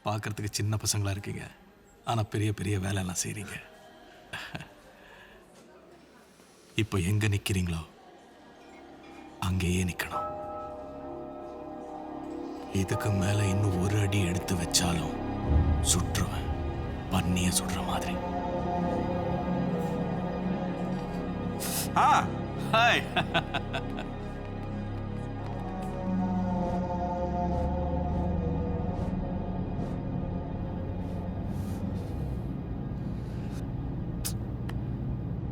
பார்க்கறதுக்கு சின்ன பசங்களா இருக்கீங்க, ஆனால் பெரிய பெரிய வேலையெல்லாம் செய்கிறீங்க. இப்போ எங்கே நிற்கிறீங்களோ அங்கேயே நிற்கணும். இதுக்கு மேலே இன்னும் ஒரு அடி எடுத்து வச்சாலும் சுற்றுவேன், பன்னியை சுடுற மாதிரி. ஹாய்.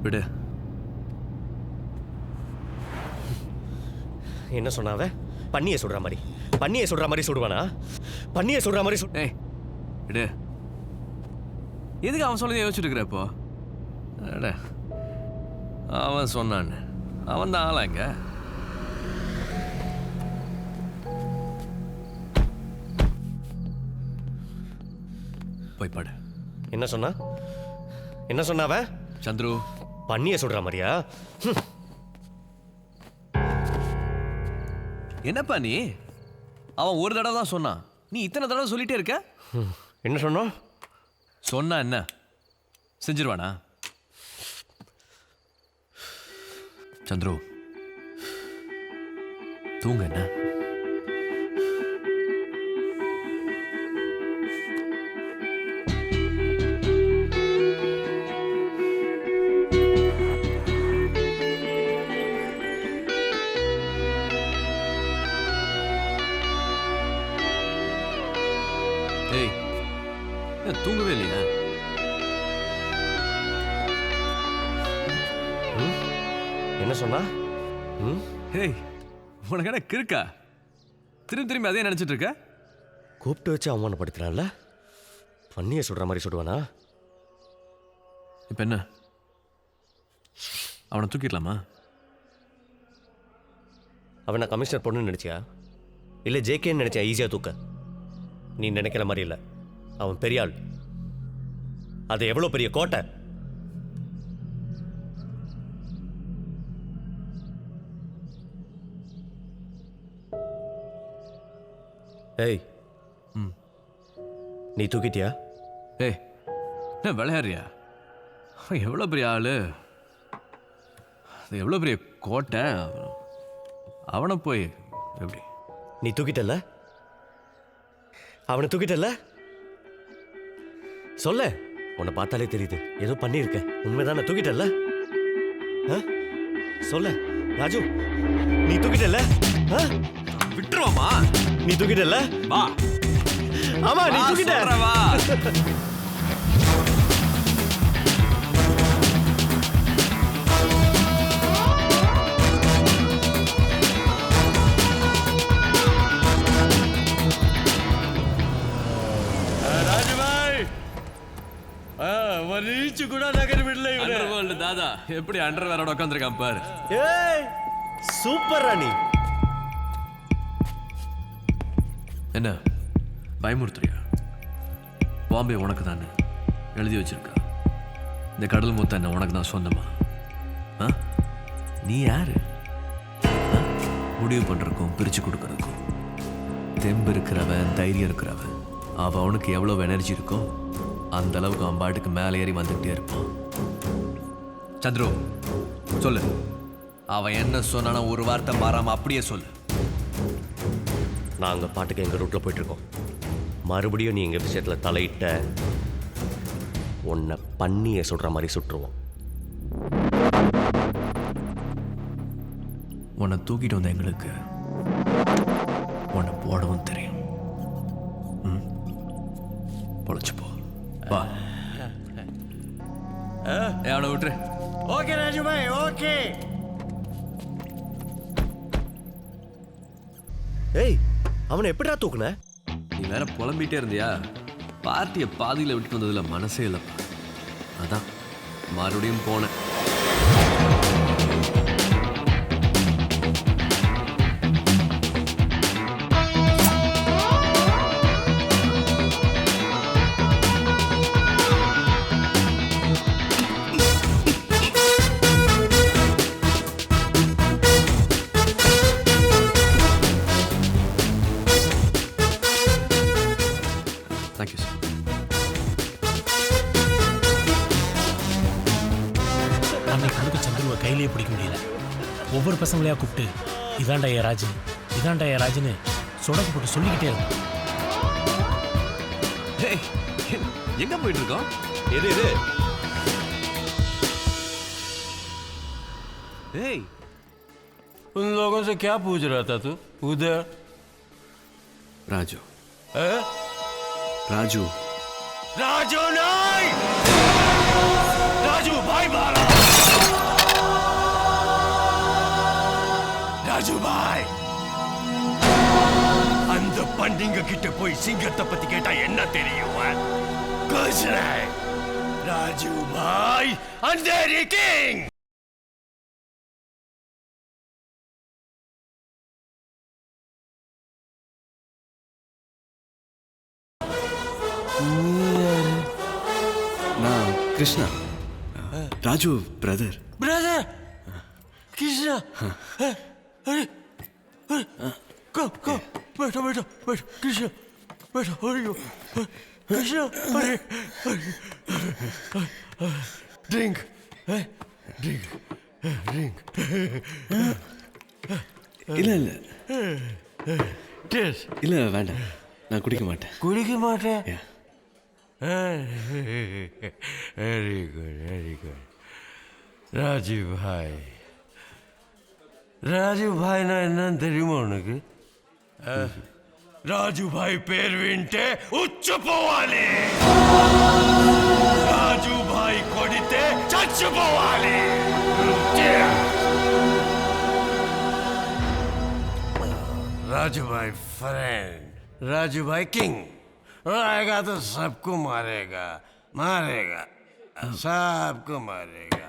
விடு. என்ன சொன்னாவ? பன்னியை சுடுற மாதிரி, பன்னியை சுடுற மாதிரி சுடுவானா? பன்னியை சுடுற மாதிரி ஏய் விடு. எதுக்கு அவன் சொல்லி யோசிச்சுட்டு இருக்கிற இப்போ? அட, அவன் சொன்னான்னு அவன் தான் ஆளாங்க. போய் பாடு. என்ன சொன்னா? என்ன சொன்னாவ? சந்துரு, பன்னியை சுடுற மாதிரியா? என்னப்பா நீ? அவன் ஒரு தடவை தான் சொன்னான், நீ இத்தனை தடவை சொல்லிட்டே இருக்க. என்ன சொன்னோம்? சொன்னா என்ன செஞ்சிருவானா? சந்துரு, தூங்க. என்ன தூங்கவே இல்லையா? என்ன சொன்னா? ஹேய், உனக்கு என்ன கிறுக்கா? திரும்பி திரும்பி அதே நினைச்சிட்டு இருக்க? கூப்பிட்டு வச்சு அவமானப்படுத்துறான்ல, பன்னியை சுடுற மாதிரி சுடுவானா? இப்ப என்ன, அவனை தூக்கிடலாமா? அவனை கமிஷனர் பொண்ணுன்னு நினைச்சியா? இல்லை ஜேகேன்னு நினைச்சியா ஈஸியாக தூக்க? நீ நினைக்கிற மாதிரி இல்லை, அவன் பெரிய ஆள். அது எவ்வளோ பெரிய கோட்டை! ஏய், நீ தூக்கிட்டியா? ஏய், என்ன விளையாடுறியா? எவ்வளோ பெரிய ஆளு, எவ்வளோ பெரிய கோட்டை, அவனை போய் எப்படி? நீ தூக்கிட்டல்ல? அவனை தூக்கிட்டல்ல? சொல்ல, உன்னை பார்த்தாலே தெரியுது ஏதோ பண்ணியிருக்க. உண்மைதானே? தூக்கிட்டல்ல? சொல்ல ராஜு, நீ தூக்கிட்டல்ல? விட்டுருவாமா? நீ தூக்கிட்டல்ல? வா. ஆமா, நீ தூக்கிட்ட. வா. தாதா எப்படி அண்டர்வேரோட உட்காந்துருக்கான் பாரு. ஏய், சூப்பர் ராணி. என்ன பயமுறுத்துறியா? பாம்பே உனக்கு தானே எழுதி வச்சிருக்கா. இந்த கடல் முத்த என்ன உனக்கு தான் சொந்தமா? நீ யாரு? முடிவு பண்றதுக்கும் பிரிச்சு கொடுக்கறதுக்கும் தெம்பு இருக்கிறவன், தைரியம் இருக்கிறவன், அவனுக்கு எவ்வளவு எனர்ஜி இருக்கோ அந்த அளவுக்கு அவன் பாட்டுக்கு மேலே ஏறி வந்துகிட்டே இருப்பான். சந்துரு, சொல்லு. அவன் என்ன சொன்னானா ஒரு வார்த்தை மாறாம அப்படியே சொல்லு. நாங்கள் பாட்டுக்கு எங்கள் ரூட்டில் போயிட்டுருக்கோம். மறுபடியும் நீ எங்கள் விஷயத்தில் தலையிட்ட உன்னை பன்னியை சுடுற மாதிரி சுட்டுருவோம். உன்னை தூக்கிட்டு வந்த எங்களுக்கு உன்னை போடவும் தெரியும். பொழைச்சு போ. வா. அவனை விட்டுரு. ஓகே ராஜு பாய், ஓகே. ஏய், அவனை எப்படிடா தூக்குன? நீ வேற புலம்பிட்டே இருந்தியா? பார்ட்டியை பாதியில் விட்டு வந்ததுல மனசே இல்லைப்பா. அதான் மறுபடியும் போனேன். Thank you sir. அன்னைக்கு கணக்கு சந்துருவை கையிலேயே பிடிக்க முடியல. ஒவ்வொரு பசங்களையா கூப்பிட்டு இதாண்டா ஏ ராஜு, இதாண்டா ஏ ராஜுன்னு சொடக்கு போட்டு சொல்லிக்கிட்டே இருந்தான். எங்க போயிட்டு இருக்கோம்? எது இது? ஏய், उन लोगों से क्या पूछ रहा था तू उधर? ராஜு. है? ராஜு. ராஜு நாய்! ராஜு பாய் பாரா! ராஜு பாய்! அந்த பண்டிங்க கிட்ட போய் சிங்கத்தை பத்தி கேட்டா என்ன தெரியும்? குஜராய்! ராஜு பாய் அந்தேரி கிங்! நான் கிருஷ்ணா, ராஜு பிரதர். ब्रदर कृष्णा, अरे कम कम बैठो बैठो बैठो कृष्णा बैठो. अरे कृष्णा, अरे ड्रिंक ड्रिंक ड्रिंक இல்ல இல்ல टेस्ट இல்ல வேண்டாம், நான் குடிக்க மாட்டேன். कुड़ी की माटे. Yeah. वेरी गुड राजीव भाई. రాజీవ్ భాయ్ నా என்னன்னு தெரியுமா உனக்கு? రాజు భాయ్ పేరు వింటే ఉచ్చిపోవాలి. రాజు భాయ్ కొడితే చచ్చిపోవాలి. राजू भाई फ्रेंड, राजू भाई किंग. आएगा तो सबको मारेगा, मारेगा, सबको मारेगा.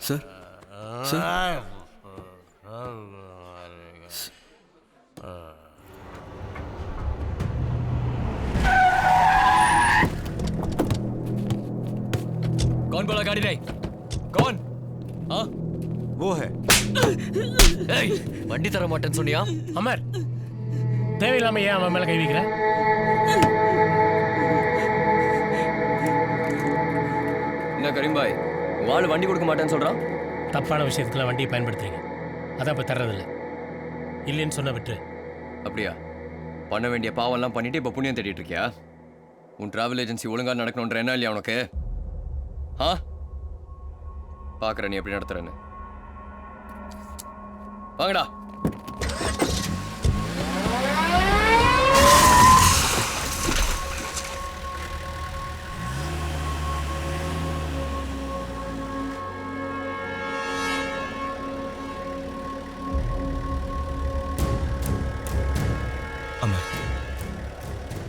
சார் சார், कौन बोला गाड़ी नहीं? कौन? हाँ वो है. ஏய் வண்டி தர மாட்டேன்னு சொன்னியா? அமர், தேவையில்லாம ஏன் அவன் மேல கை வைக்கிற? என்ன கரீம் பாய், வாழ் வண்டி கொடுக்க மாட்டேன்னு சொல்றான். தப்பான விஷயத்துக்குலாம் வண்டியை பயன்படுத்துறீங்க, அதான் இப்போ தர்றதில்ல. இல்லைன்னு சொன்ன விட்டு. அப்படியா? பண்ண வேண்டிய பாவம்லாம் பண்ணிட்டு இப்போ புண்ணியம் தேடிட்டு இருக்கியா? உன் டிராவல் ஏஜென்சி ஒழுங்கா நடக்கணுன்ற என்ன இல்லையா உனக்கு? ஆ பார்க்குற நீ எப்படி நடத்துறேன்னு. வாங்கடா. அம்மா,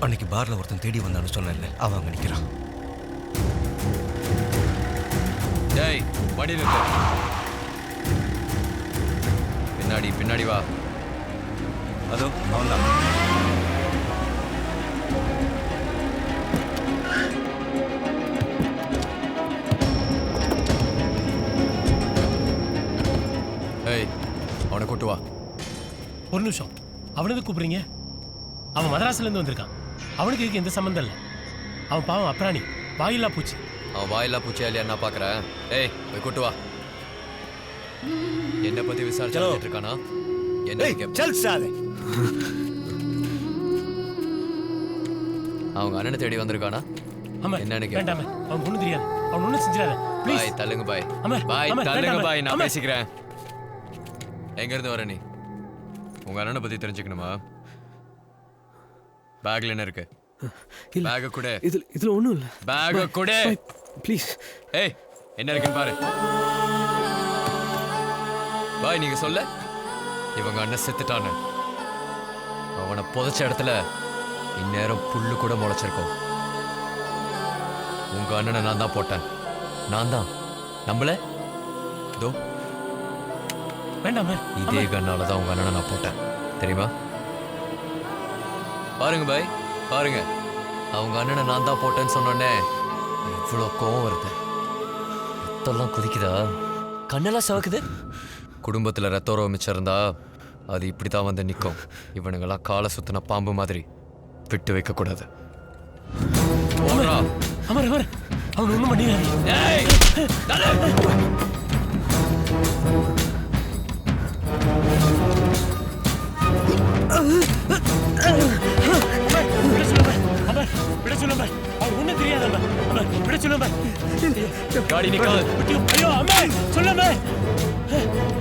அன்னைக்கு பார்ல ஒருத்தன் தேடி வந்தான்னு சொன்னேன்ல, அவன் அங்க நிக்கிறான். டேய் வண்டி நிறுத்து. பின்னாடி பின்னாடி வா. அதோ அவன்தான். ஏய் அவனை கூட்டு வா. ஒரு நிமிஷம், அவனுக்கு கூப்பிடுறீங்க? அவன் மதராஸ்லேருந்து வந்திருக்கான். அவனுக்கு இதுக்கு எந்த சம்மந்தம் இல்லை. அவன் பாவம் அப்ராணி, வாயில்லா பூச்சி. அவன் வாயில்லா பூச்சியா இல்லையா நான் பார்க்குறேன். ஏய் போய் கூட்டு வா. என்ன பத்தி விசாரிச்சுட்டு இருக்கானா? என்ன சல் சாலே. அவங்க அண்ணனை தேடி வந்திருக்கானா? அமர், என்னன்னு கேளு. வேண்டாமே, அவன் ஒன்றும் தெரியாது. அவன் ஒன்றும் செஞ்சிடாத ப்ளீஸ். பாய் தள்ளுங்க பாய். அமர், பாய் அமர், தள்ளுங்க வேண்டாம், பாய், நான் அமர். பேசிக்கிறேன். எங்க இருந்து வர நீ? உங்க அண்ணனை பத்தி தெரிஞ்சுக்கணுமா? பேக்ல என்ன இருக்கு? இல்ல பேக கூட. இதுல ஒண்ணும் இல்ல. பேக கூட. ப்ளீஸ். ஏய் என்ன இருக்குன்னு பாரு. பாய் நீங்க சொல்ல, இவங்க அண்ணன் செத்துட்டான்னு. அவனை புதைச்ச இடத்துல இந்நேரம் புல்லு கூட முளைச்சிருக்கும். உங்க அண்ணனை நான் தான் போட்டேன். நான் தான் நம்பல. இதோ வேண்டாம் அமர். இதே கண்ணால தான் உங்க அண்ணனை நான் போட்டேன், தெரியுமா? பாருங்க பாய், பாருங்க. அவங்க அண்ணனை நான் தான் போட்டேன்னு சொன்னோடனே இவ்வளோ கோவம் வருது. ரத்தம்லாம் குதிக்குதா? கண்ணெல்லாம் சவக்குது. குடும்பத்தில் ரத்தோரம் மிச்சம் இருந்தா அது இப்படி தான் வந்து நிற்கும். இவனுங்கெல்லாம் காலை சுத்தின பாம்பு மாதிரி விட்டு வைக்கக்கூடாது. அமர் அமர் அவன் ஒன்றும் பண்ணிடாது. விட சொல்லுங்க, அவர் ஒன்றும் தெரியாது. விட சொல்லுங்க. காடி நிக்காது. ஐயோ அம்மா சொல்லுங்க.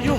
ஐயோ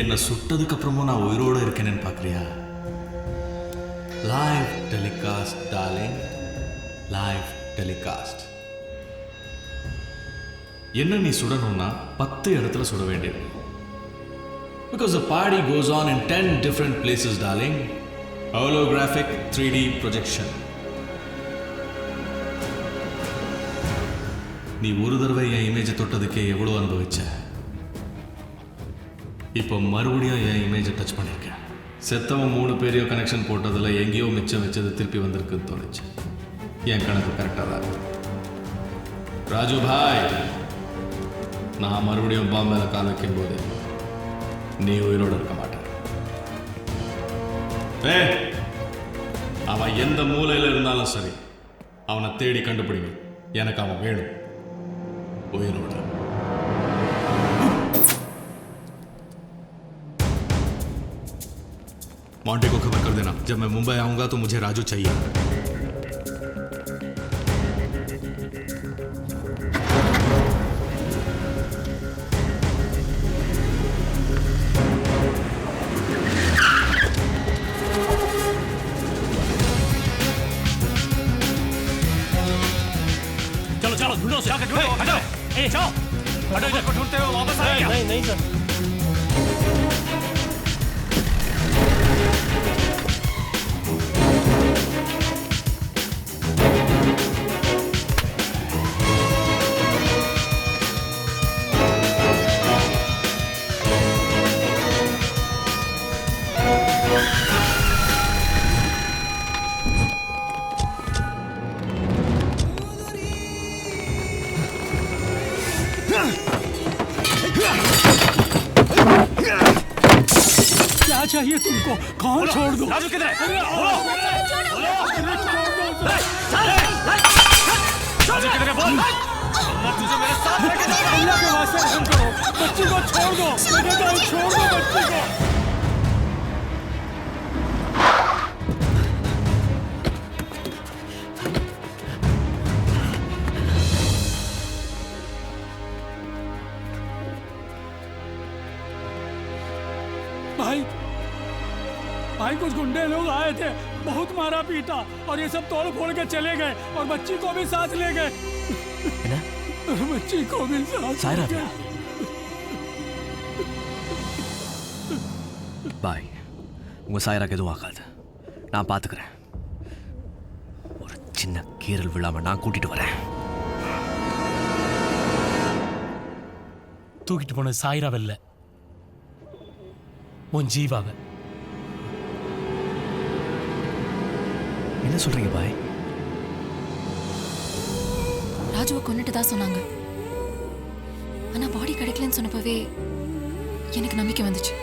என்னை சுட்டதுக்கு அப்புறமும் நான் உயிரோட இருக்கேன்னு பார்க்குறியா? Live telecast darling, live telecast. என்ன நீ சுடணும்னா 10 இடத்துல சுட வேண்டியது. Because the party goes on in 10 different places, darling. Holographic 3D projection. நீ ஒரு தடவை என் இமேஜை தொட்டதுக்கே எவ்வளோ அனுபவிச்ச. இப்போ மறுபடியும் என் இமேஜை டச் பண்ணியிருக்கேன். செத்தவன் 3 பேரையோ கனெக்ஷன் போட்டதில் எங்கேயோ மிச்சம் வச்சது திருப்பி வந்திருக்குன்னு தோணுச்சு. என் கணக்கு கரெக்டாக தான் இருக்கு. ராஜு பாய், நான் மறுபடியும் பாம்பேல கால் வைக்கும்போது நீ உயிரோடு இருக்க மாட்டேன். அவன் எந்த மூலையில் இருந்தாலும் சரி, அவனை தேடி கண்டுபிடிங்க. எனக்கு அவன் வேணும் உயிரோட. मॉन्टे को खबर कर देना, जब मैं मुंबई आऊंगा तो मुझे राजू चाहिए. चलो चलो ढूंढो, जाकर ढूंढो, हटो, ए जाओ, हटो इधर को ढूंढते हुए वापस आएंगे. नहीं नहीं सर. क्या चाहिए तुमको? कौन छोड़ दो? राजू किधर है? बोलो राजू किधर है? बोल. मैं तुझे मेरे साथ लेके जाऊंगा. अल्लाह के वास्ते रहम करो, बच्ची को छोड़ दो. मैंने कहा छोड़ दो बच्ची को. भाई कुछ गुंडे लोग आए थे, बहुत मारा पीटा और ये सब तोड़ फोड़ के चले गए और बच्ची को भी साथ ले गए। என்ன बच्ची को भी साथ சாயரா ले गए। பாய் உங்கள் சாயராக்கு எதுவும் ஆகாது, நான் பார்த்துக்கிறேன். ஒரு சின்ன கீறல் விழாம நான் கூட்டிட்டு வரேன். தூக்கிட்டு போன சாயிராவில்ல, உன் ஜீவாவை. என்ன சொல்றீங்க பாய்? ராஜுவை கொன்னுட்டு தான் சொன்னாங்க. ஆனா பாடி கிடைக்கலன்னு சொன்னப்பவே எனக்கு நம்பிக்கை வந்துச்சு,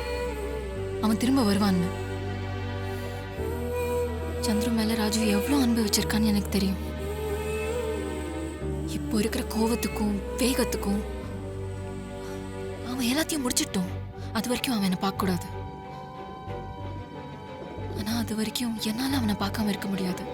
அவன் திரும்ப வருவான்னு. சந்துரு மேல ராஜு எவ்வளவு அன்பு வச்சிருக்கான்னு எனக்கு தெரியும். இப்போ இருக்கிற கோவத்துக்கும் வேகத்துக்கும் அவன் எல்லாத்தையும் முடிச்சிட்டோம். அது வரைக்கும் அவன் என்னை பார்க்க கூடாது. ஆனா அது வரைக்கும் என்னால அவனை பார்க்காம இருக்க முடியாது.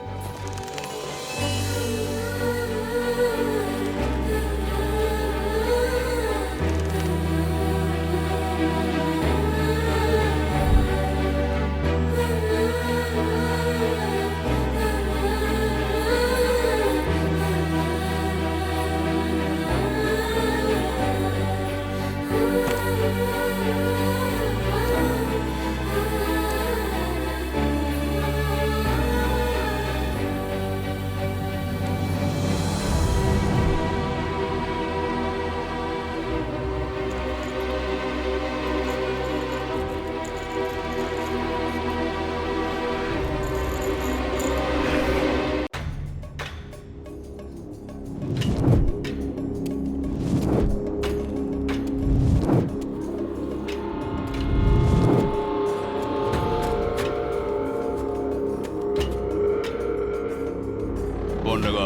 பொண்ணுகோ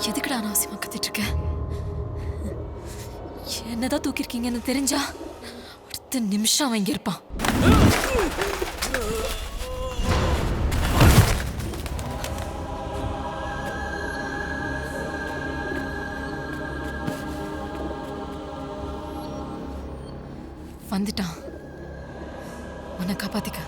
எதுக்குடா அனாவசியமா கத்திட்டு இருக்க? என்னதான் தூக்கிருக்கீங்கன்னு தெரிஞ்சா அடுத்த நிமிஷம் அவன் இங்க இருப்பான். வந்துட்டான், உன்னை காப்பாத்திக்க.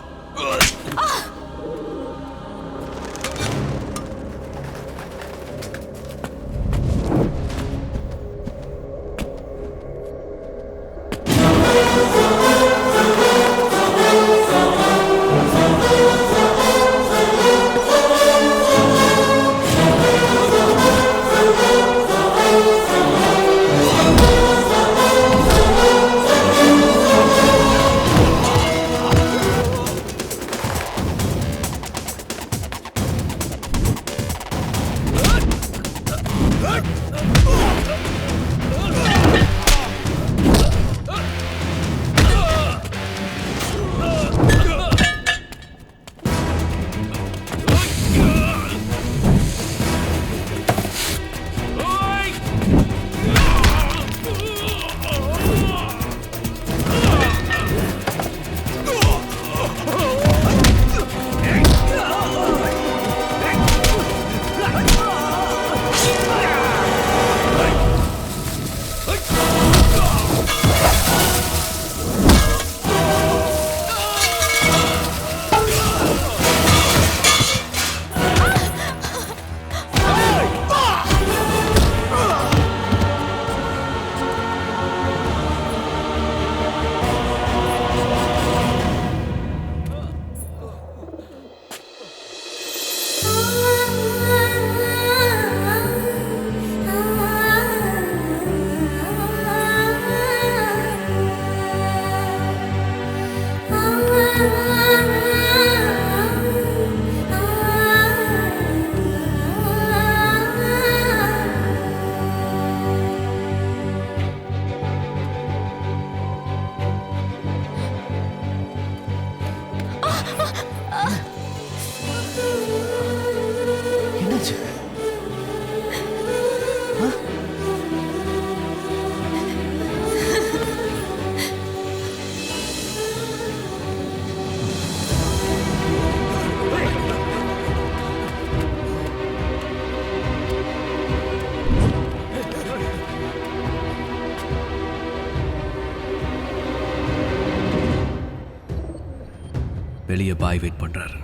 வெளியே பாய் வெயிட் பண்றாரு.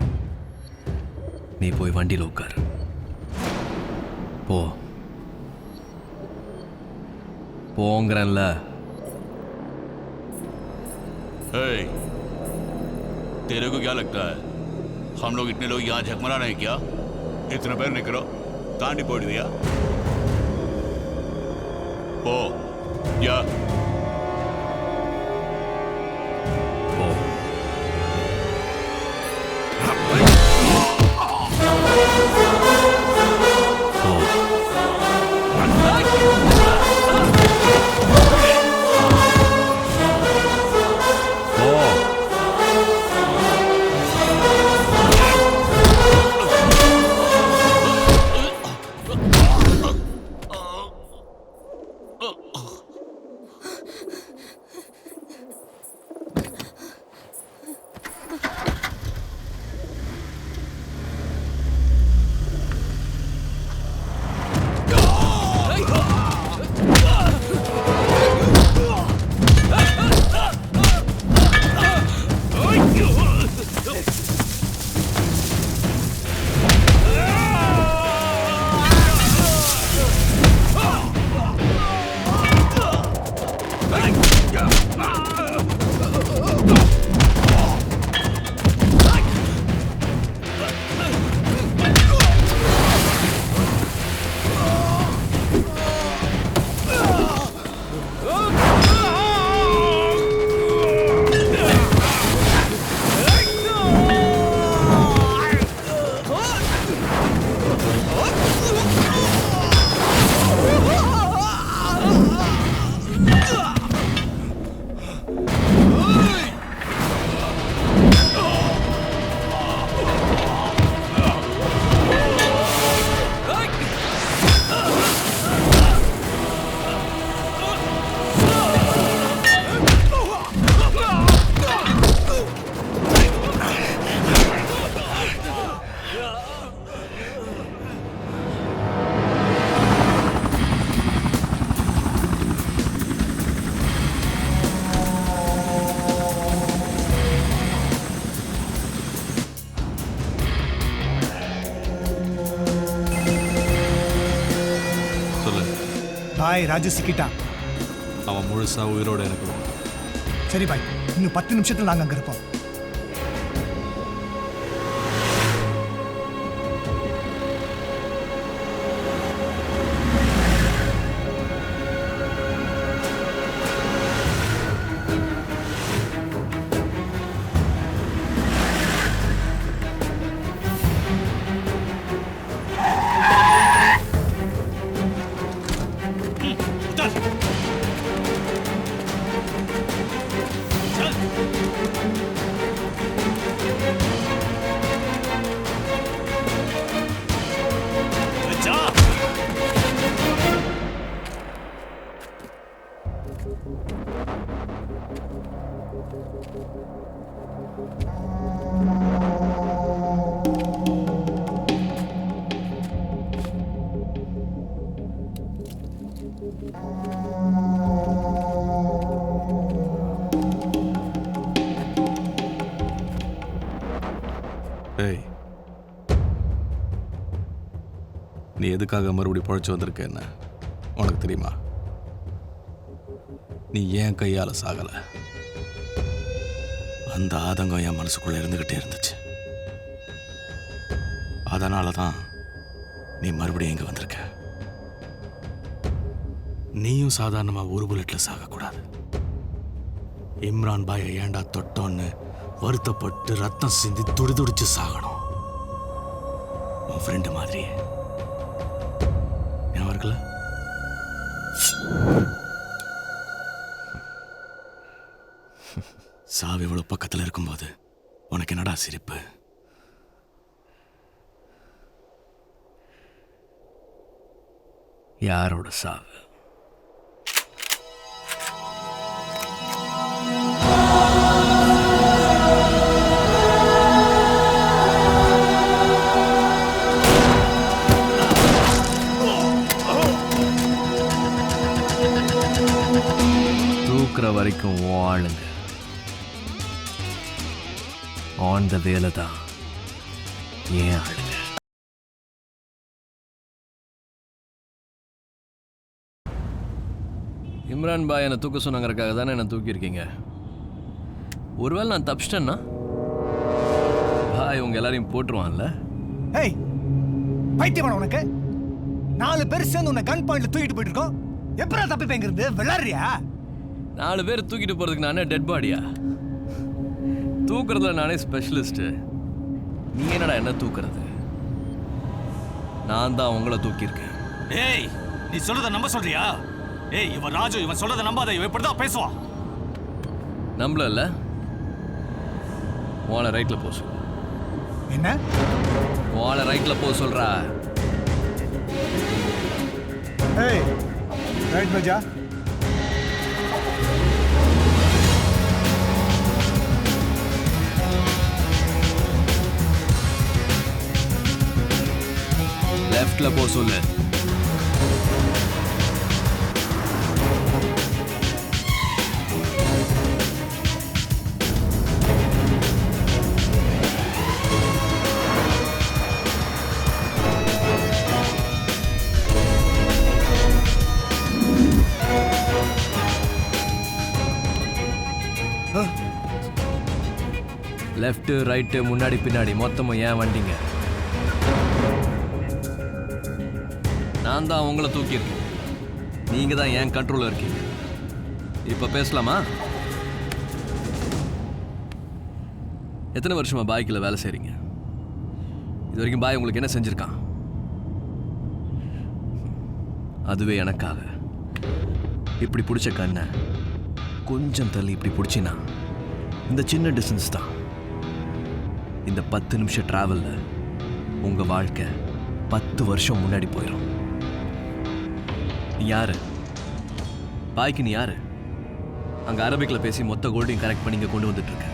நீ போய் வண்டியில் உட்கார். போ போங்கிறல்ல. तेरे को क्या लगता है हम लोग इतने लोग यहाँ झकमरा रहे हैं क्या? इतने पैर निकलो तांडी पोड़ दिया. पो या போ. பாய் ராஜு சிக்கிட்டான். அவன் முழுசா உயிரோட எனக்கு வேணும். சரி பாய், இன்னும் 10 நிமிஷத்துல நாங்க அங்க இருப்போம். ஏய், நீ எதுக்காக மறுபடியும் பொழைச்சு வந்திருக்க என்ன உனக்கு தெரியுமா? நீ ஏன் கையால சாகல, அந்த ஆதங்கம் என் மனசுக்குள்ள இருந்துகிட்டே இருந்துச்சு. அதனால தான் நீ மறுபடியும் இங்க வந்திருக்க. நீயும் சாதாரணமா ஒரு புல்லட்ல சாகக்கூடாது. இம்ரான் பாயை ஏண்டா தொட்டோன்னு வருத்தப்பட்டு ரத்தம் சிந்தி துடிதுடிச்சு சாகணும். உன் ஃப்ரெண்டு மாதிரியே ஞாபகம் இருக்குல்ல? சாவு இவ்வளவு பக்கத்துல இருக்கும்போது உனக்கு என்னடா சிரிப்பு? யாரோட சாவு? தூக்குற வரைக்கும் வாழுங்க. ஆன் த வேலை தான் ஏன் ஆளுங்க. இம்ரான் பாய் என்னை தூக்க சொன்னாங்கிறதுக்காக தானே என்னை தூக்கியிருக்கீங்க. ஒருவேளை நான் தப்பிச்சிட்டேன்னா பாய் உங்கள் எல்லாரையும் போட்டுருவான்ல. ஏய் பைத்தியமான உனக்கு 4 பேர் சேர்ந்து உன்னை கன் பாயிண்ட்ல தூக்கிட்டு போயிட்டு இருக்கோம். எப்படா தப்பி பேங்கிறது விளையாடுறியா? 4 பேர் தூக்கிட்டு போகிறதுக்கு நானே டெட் பாடியா? தூக்குறதுல நானே ஸ்பெஷலிஸ்ட்டு. நீ என்னடா என்ன தூக்குறது? நான் தான் உங்களை தூக்கியிருக்கேன். ஏய் நீ சொல்றத நம்ப சொல்றியா? ஏய் இவன் ராஜு, இவன் சொல்றத நம்பாத. இவன் இப்படிதான் பேசுவான். நம்பல வாழை ரைட்டில் போ சொல். என்ன வாழை ரைட்டில் போ சொல்கிறா. ஏய் ரைட் பஜா. லெஃப்ட்ல போ சொல்லு. லெஃப்ட் ரைட்டு முன்னாடி பின்னாடி மொத்தமும் ஏன் வண்டிங்க. நான் தான் உங்களை தூக்கியிருக்கேன். நீங்கள் தான் என் கண்ட்ரோலில் இருக்கீங்க. இப்போ பேசலாமா? எத்தனை வருஷமா பாய்க்கில் வேலை செய்கிறீங்க? இது வரைக்கும் பாய் உங்களுக்கு என்ன செஞ்சுருக்கான்? அதுவே எனக்காக இப்படி பிடிச்ச கண்ணை கொஞ்சம் தள்ளி இப்படி பிடிச்சினா இந்த சின்ன டிஸ்டன்ஸ் தான். இந்த 10 நிமிஷம் ட்ராவலில் உங்கள் வாழ்க்கை 10 வருஷம் முன்னாடி போயிடும். நீ யாரு? பாய்க்கு நீ யாரு? அங்கே அரபிக்கில் பேசி மொத்த கோல்டையும் கரெக்ட் பண்ணி இங்கே கொண்டு வந்துட்டுருக்க.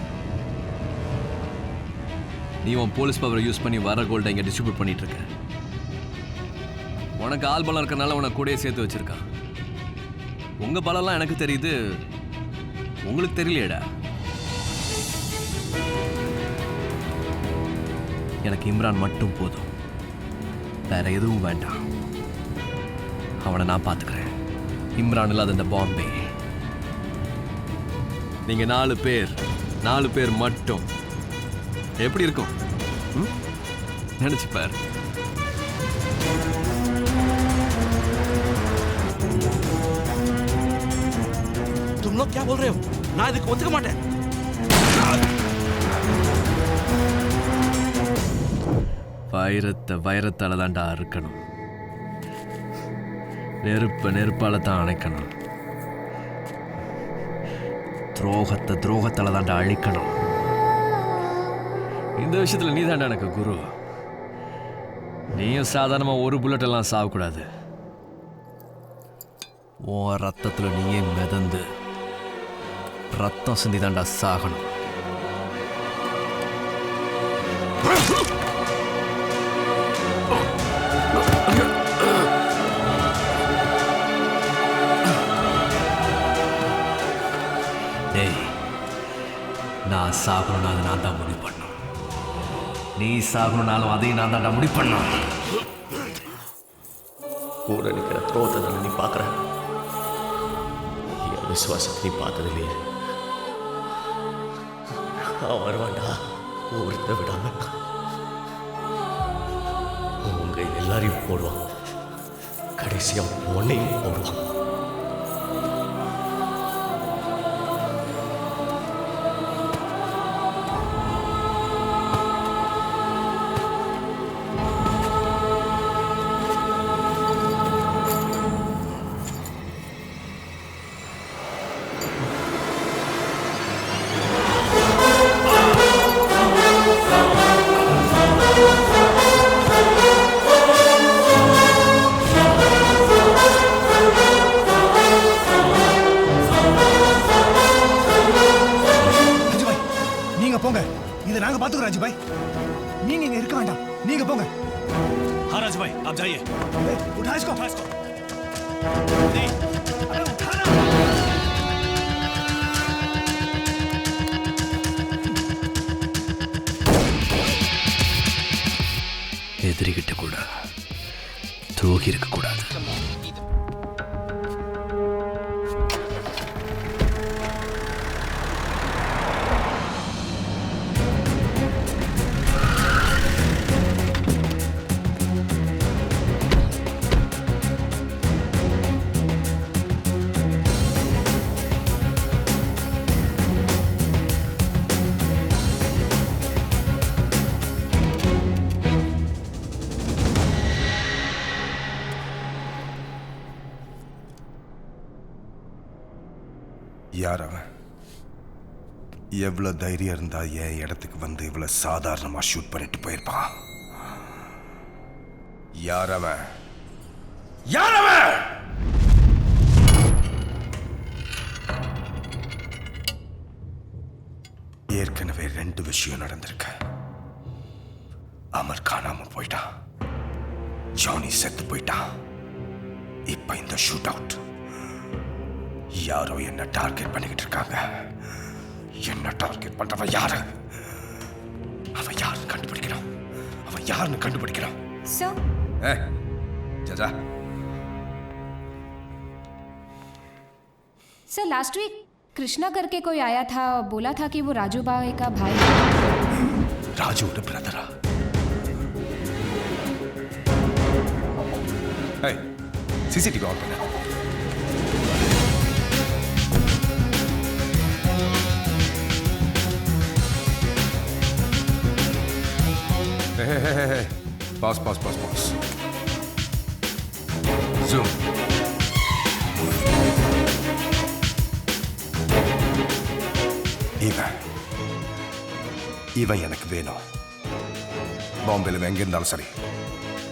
நீ உன் போலீஸ் பவரை யூஸ் பண்ணி வர கோல்டை இங்கே டிஸ்ட்ரிபியூட் பண்ணிட்டு இருக்க. உனக்கு ஆள் பலம் இருக்கிறனால உனக்கு கூடயே சேர்த்து வச்சிருக்கான். உங்கள் பலம்லாம் எனக்கு தெரியுது, உங்களுக்கு தெரியலையேடா. எனக்கு இம்ரான் மட்டும் போதும், வேற எதுவும் வேண்டாம். அவனை நான் பார்த்துக்கிறேன். இம்ரான் இல்லாத இந்த பாம்பே. நீங்க 4 பேர் மட்டும் எப்படி இருக்கும் நினைச்சு பாரு. तुम लोग क्या बोल रहे हो? நான் இதுக்கு ஒத்துக்க மாட்டேன். வைரத்தால தான்டா அறுக்கணும். நெருப்பால தான் அணைக்கணும். துரோகத்தால தான்டா அழிக்கணும். இந்த விஷயத்துல நீ தான்டா எனக்கு குரு. நீயும் சாதாரணமா ஒரு புல்லட் எல்லாம் சாகக்கூடாது. உன் ரத்தத்துல நீயே மிதந்து ரத்தம் சிந்தி தான்டா சாகணும். நான் சாகணும்னா அதை நான் தான் முடிவு பண்ணும். நீ சாகணும்னாலும் அதையும் நான் தான் முடிவு பண்ணும். கூட நிற்கிற துரோகத்தை தானே நீ பார்க்குற. என் விசுவாசத்தை நீ பார்த்ததில்லையே. அவன் வருவான்டா, ஒருத்த விடாம உங்க எல்லாரையும் போடுவான். கடைசியா உன்னையும் போடுவான். போங்க, இதை நாங்க பாத்துக்கிறோம் ராஜு பாய். நீங்க இங்க இருக்க வேண்டாம், நீங்க போங்க. हाँ राजू भाई आप जाइए. उठा इसको. नहीं, अरे उठाना. எதிரிகிட்ட கூட துரோகி இருக்கக்கூடாது. யார் அவன்? எவ்வளவு தைரியம் இருந்தா என் இடத்துக்கு வந்து இவ்வளவு சாதாரணமா ஷூட் பண்ணிட்டு போயிருப்பான்? யார் அவன்? யார் அவன்? ஏற்கனவே 2 விஷயம் நடந்திருக்கு. அமர் காணாம போயிட்டான், ஜானி செத்து போயிட்டான். இப்ப இந்த ஷூட் அவுட். யாரோ என்ன டார்கெட் பண்ணிக்கிட்டு இருக்காங்க. என்ன டார்கெட் பண்றவன் யாரு? அவன் யாருன்னு கண்டுபிடிக்கணும். அவன் யாருன்னு கண்டுபிடிக்கணும். जा सर लास्ट वीक कृष्णा करके कोई आया था, बोला था कि वो राजू भाई का भाई है. राजू ने ब्रदरा? सीसीटीवी ऑन பண்ணு. Hey. Pause. Zoom. இவன் எனக்கு வேணும். பாம்பேல எங்க இருந்தாலும் சரி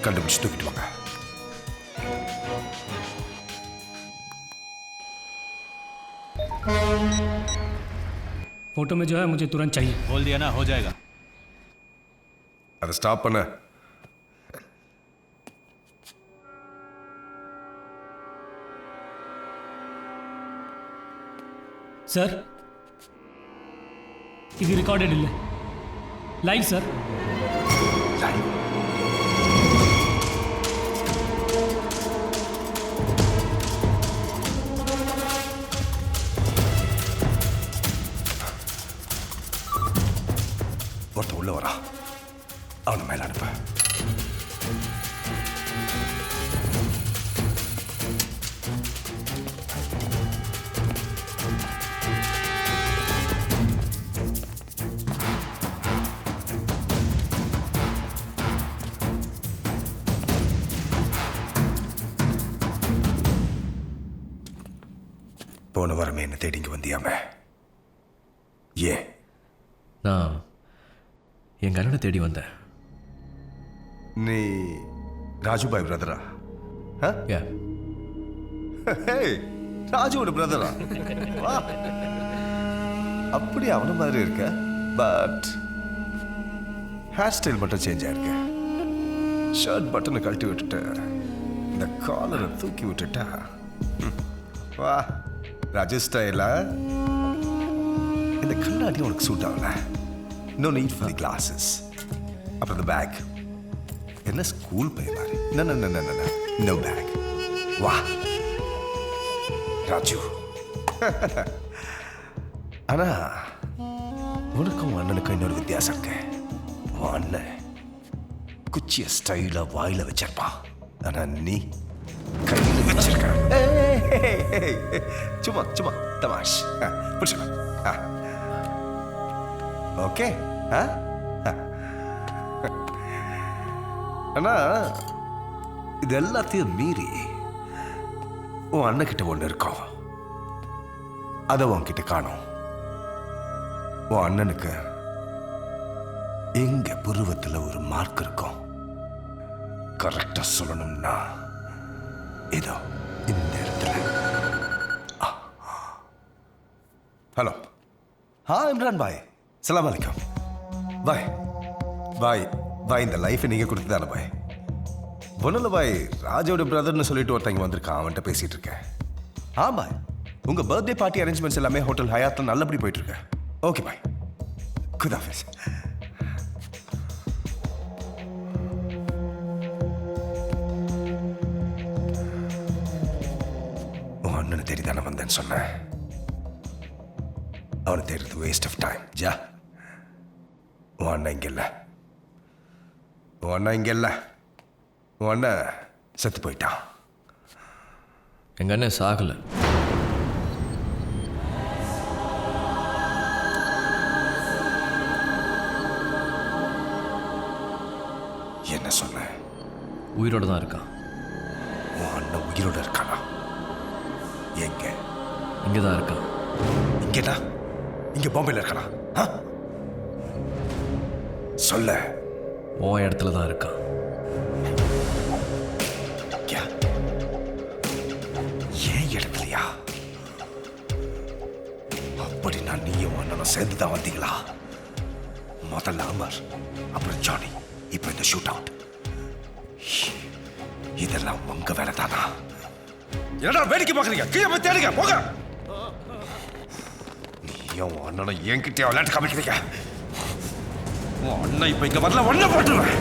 கண்டுபிடிச்சு தூக்கிட்டு வாங்க. फोटो में जो है मुझे तुरंत चाहिए. बोल दिया ना, हो जाएगा. அதை ஸ்டாப் பண்ண. सर ఇది రికార్డెడ్ ಇಲ್ಲ లైవ్ सर. లైవ్? ஒருத்த உள்ள வரா, அவனை மேல அனுப்ப. போன வாரமே என்ன தேடி இங்க வந்தியாம? ஏன்? நான் என் அண்ணனை தேடி வந்தேன். நீ ராஜுபாய் பிரதரா? ராஜுவோட பிரதரா? அப்படி அவன மாதிரி இருக்க, பட் ஹேர் ஸ்டைல் மட்டும் சேஞ்ச் ஆயிருக்கு. ஷர்ட் பட்டனை கழட்டி விட்டுட்டு இந்த காலரை தூக்கி விட்டுட்டா வா ராஜு ஸ்டைலா. இந்த கண்ணாடி உனக்கு சூட் ஆகல. No need for the glasses. அப்புறம் இந்த பேக் என்ன ஸ்கூல் பையன் மாதிரி? No bag. வா ராஜு. ஆனா உனக்கும் அண்ணனுக்கும் இன்னொரு வித்தியாசம் இருக்கு. உன் அண்ணன் குச்சிய ஸ்டைலா வாயில வச்சிருப்பான், ஆனா நீ கையில வச்சிருக்க. சும்மா தமாஷ். பிடிச்சிருக்க? ஓகே. ஆனா இது எல்லாத்தையும் மீறி உன் அண்ணன் ஒண்ணு இருக்கும். அதை உன்கிட்ட காணும். உன் அண்ணனுக்கு எங்க புருவத்துல ஒரு மார்க் இருக்கும். கரெக்டா சொல்லணும்னா இதோ இந்த இடத்துல. ஹலோ. இம்ரான் பாய், சலாம் அலைக்கும். பாய் இந்த லைஃப் நீங்க கொடுத்ததான பாய்? ஒன்னும் பாய், ராஜோட பிரதர்னு சொல்லிட்டு ஒருத்தங்க வந்திருக்கான், அவன்கிட்ட பேசிட்டு இருக்கேன். பாய், உங்க பர்த்டே பார்ட்டி அரேஞ்ச்மெண்ட்ஸ் எல்லாமே ஹோட்டல் ஹயாத்ல நல்லபடி போயிட்டு இருக்கு. Okay bye, good office. அண்ணனை தேடி தானே வந்தேன்னு சொன்னேன். அவனை தேடுறது வேஸ்ட் ஆஃப் டைம். ஜா, உன் அண்ணன் இங்கே இல்லை. உன் அண்ணன் இங்கே இல்லை. உன் அண்ணன் செத்து போயிட்டான். எங்கள் அண்ணன் சாகலை. என்ன சொன்ன? உயிரோட தான் இருக்கான். உன் அண்ணன் உயிரோட இருக்கானா? எங்க? இங்கே தான் இருக்கான். இங்கேடா? இங்க பாம்பேல இருக்கானா? சொல்ல. உன் இடத்துல தான் இருக்கான். ஏன் இடத்துலையா? அப்படின்னா நீயும் அண்ணனும் சேர்ந்து தான் வந்தீங்களா? முதல்ல அமர், அப்புறம் ஜானி, இப்ப இந்த ஷூட் அவுட். இதெல்லாம் உங்க வேலை தானா? என்னடா வேடிக்கை பார்க்கறீங்க? கீழே போய் தேடுங்க, போங்க. நீயும் உன் அண்ணனும் என்கிட்டயே விளையாட்டு காமிக்கிறீங்க. உன் அண்ணன் இப்ப இங்க வரல, ஒண்ணு போட்டுருவேன்.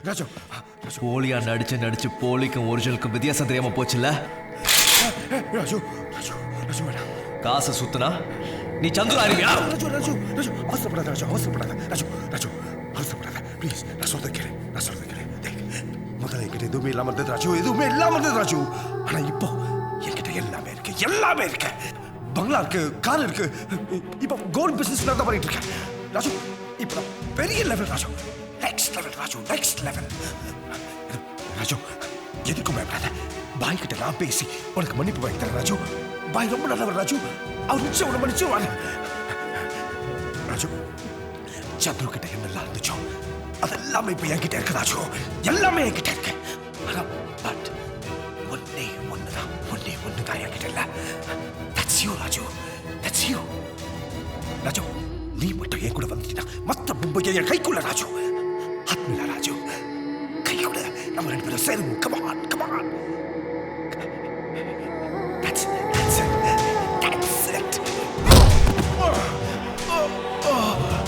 ராஜு, போலியா நடிச்சு போலிக்கும் ஒரிஜினலுக்கும் வித்தியாசம் தெரியாம போச்சுல்ல? ராஜு, ராஜு, ராஜு மேடம், காசை சுத்துனா நீ சந்துரு அறிவியா? ராஜு, ராஜு, ராஜு, அவசரப்படாத ராஜு, அவசரப்படாத ராஜு, ராஜு, அவசரப்படாத ப்ளீஸ். நான் சொல்றது கேளு, நான் சொல்றது கேளு. முதல்ல என்கிட்ட எதுவுமே இல்லாம இருந்தது ராஜு, எதுவுமே இல்லாம இருந்தது ராஜு. ஆனா இப்போ என்கிட்ட எல்லாமே இருக்கு, எல்லாமே இருக்கு. பங்களா இருக்கு, கார் இருக்கு. இப்போ கோல்ட் பிசினஸ் தான் பண்ணிட்டு இருக்கேன் ராஜு. இப்போ பெரிய level Raju, next level Raju, next level Raju. எதுக்கும் பயப்படாத. பாய் கிட்ட நான் பேசி உனக்கு மன்னிப்பு வாங்கி தரேன் ராஜு. பாய் ரொம்ப நல்லவர் ராஜு, அவர் நிச்சயம் உன்னை மன்னிச்சுவாங்க ராஜு. சந்துரு கிட்ட என்னெல்லாம் இருந்துச்சோ அதெல்லாமே இப்ப என்கிட்ட இருக்கு ராஜு, எல்லாமே என்கிட்ட இருக்கு. ஆனா பட் ஒன்னே ஒண்ணுதான் என்கிட்ட இல்ல. That's you Raju, that's you Raju. நீ மட்டும் என் கூட வந்துட்டா மொத்த மும்பையை என் கைக்குள்ள ராஜு. ஆத்மிலா ராஜு, கைக்குள்ள நம்ம ரெண்டு பேரும் சேரும். Come on, come on. That's it.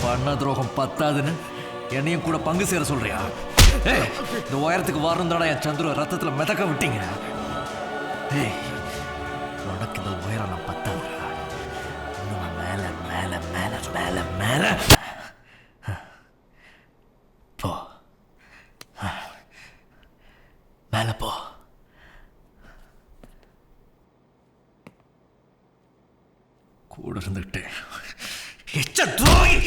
பண்ண துரோகம் பத்தாதுன்னு என்னையும் கூட பங்கு சேர சொல்றியா? இந்த உயரத்துக்கு வரணும் தானே என் சந்துரு ரத்தத்துல மிதக்க விட்டீங்க. உனக்கு இந்த உயரம் நான் பத்தாதுடா. இன்னும் மேல மேல மேல மேல மேல போ, மேல போ. கூட இருந்துட்டு எச்ச துரோகி.